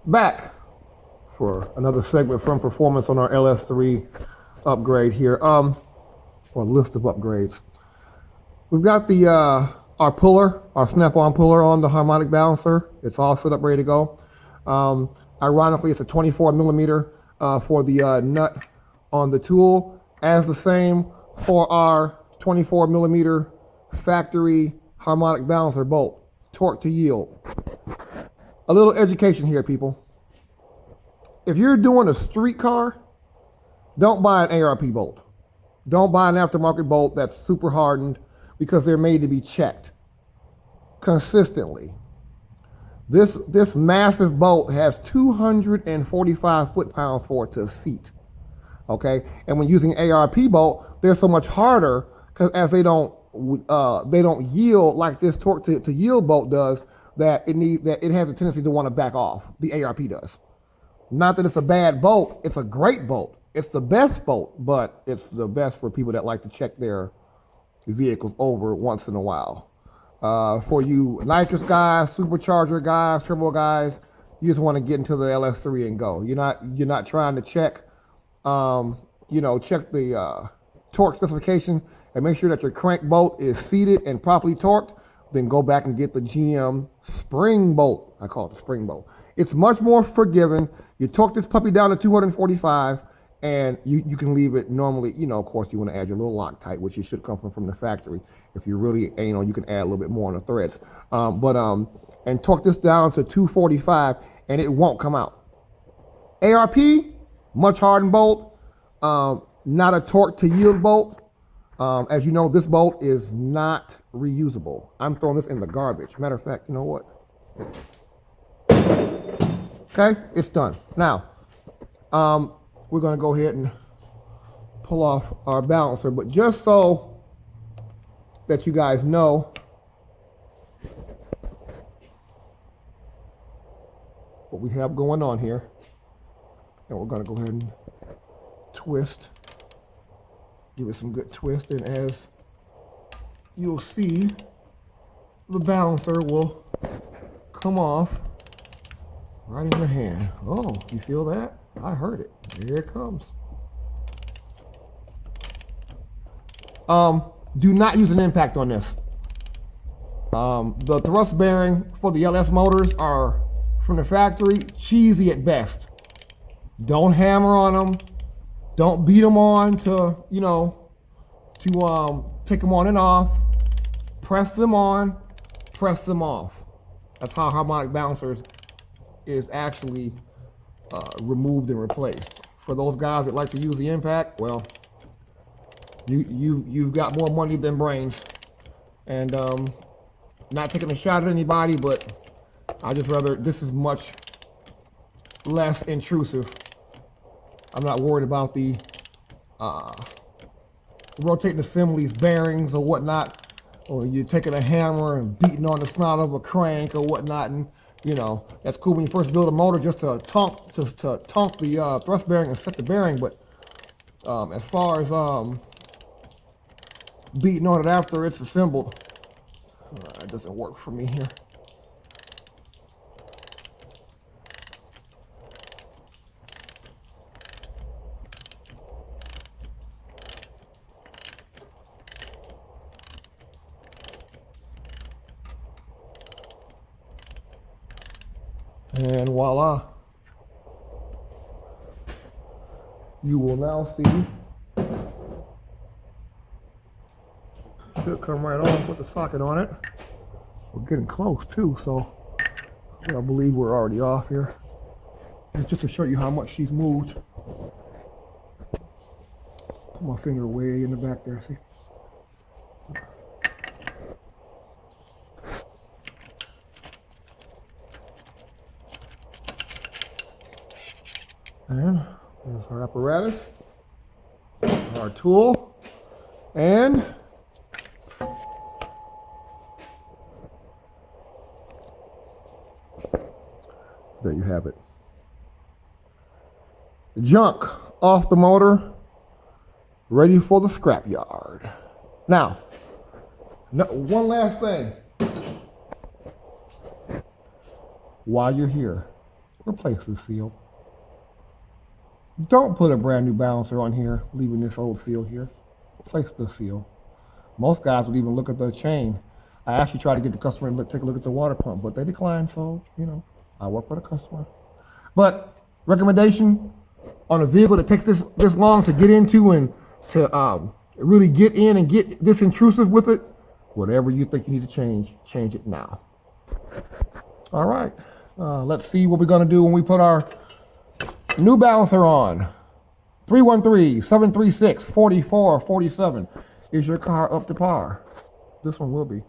Back for another segment from performance on our LS3 upgrade here, or list of upgrades. We've got the our puller, our snap-on puller on the harmonic balancer. It's all set up, ready to go. Ironically, it's a 24 millimeter for the nut on the tool, as the same for our 24 millimeter factory harmonic balancer bolt, torque to yield. A little education here, people. If you're doing a street car, don't buy an ARP bolt. Don't buy an aftermarket bolt that's super hardened, because they're made to be checked consistently. This massive bolt has 245 foot-pounds for it to seat. Okay, and when using ARP bolt, they're so much harder because as they don't yield like this torque to yield bolt does, that it has a tendency to want to back off. The ARP does. Not that it's a bad bolt, it's a great bolt. It's the best bolt, but it's the best for people that like to check their vehicles over once in a while. For you nitrous guys, supercharger guys, turbo guys, you just want to get into the LS3 and go. You're not trying to check, check the torque specification and make sure that your crank bolt is seated and properly torqued. Then go back and get the GM spring bolt. I call it the spring bolt. It's much more forgiving. You torque this puppy down to 245, and you can leave it normally. Of course, you want to add your little Loctite, which you should come from the factory. If you really, you can add a little bit more on the threads. And torque this down to 245, and it won't come out. ARP, much hardened bolt, not a torque to yield bolt. As you know, this bolt is not reusable. I'm throwing this in the garbage. Matter of fact, you know what? Okay, it's done. Now, we're going to go ahead and pull off our balancer, but just so that you guys know what we have going on here, and we're going to go ahead and twist, give it some good twist, and as you'll see, the balancer will come off right in your hand. Oh, you feel that? I heard it. Here it comes. Do not use an impact on this. The thrust bearing for the LS motors are from the factory, cheesy at best. Don't hammer on them. Don't beat them on to take them on and off. Press them on, press them off. That's how harmonic balancers is actually removed and replaced. For those guys that like to use the impact, well, you've got more money than brains. And not taking a shot at anybody, but I just rather, this is much less intrusive. I'm not worried about the rotating assemblies, bearings or whatnot, or you're taking a hammer and beating on the snout of a crank or whatnot, and that's cool when you first build a motor, just to tonk the thrust bearing and set the bearing. But as far as beating on it after it's assembled, it doesn't work for me here. And voila, you will now see, should come right on, put the socket on it. We're getting close too, so I believe we're already off here. Just to show you how much she's moved. Put my finger way in the back there, see? And there's our apparatus, our tool, and there you have it. Junk off the motor, ready for the scrap yard. Now, one last thing. While you're here, Replace this seal. Don't put a brand new balancer on here, leaving this old seal here. Replace the seal. Most guys would even look at the chain. I actually tried to get the customer to take a look at the water pump, but they declined, so, you know, I work for the customer. But recommendation on a vehicle that takes this long to get into and to really get in and get this intrusive with it, whatever you think you need to change it now. All right, let's see what we're gonna do when we put our new balancer on. 313-736-4447. Is your car up to par? This one will be.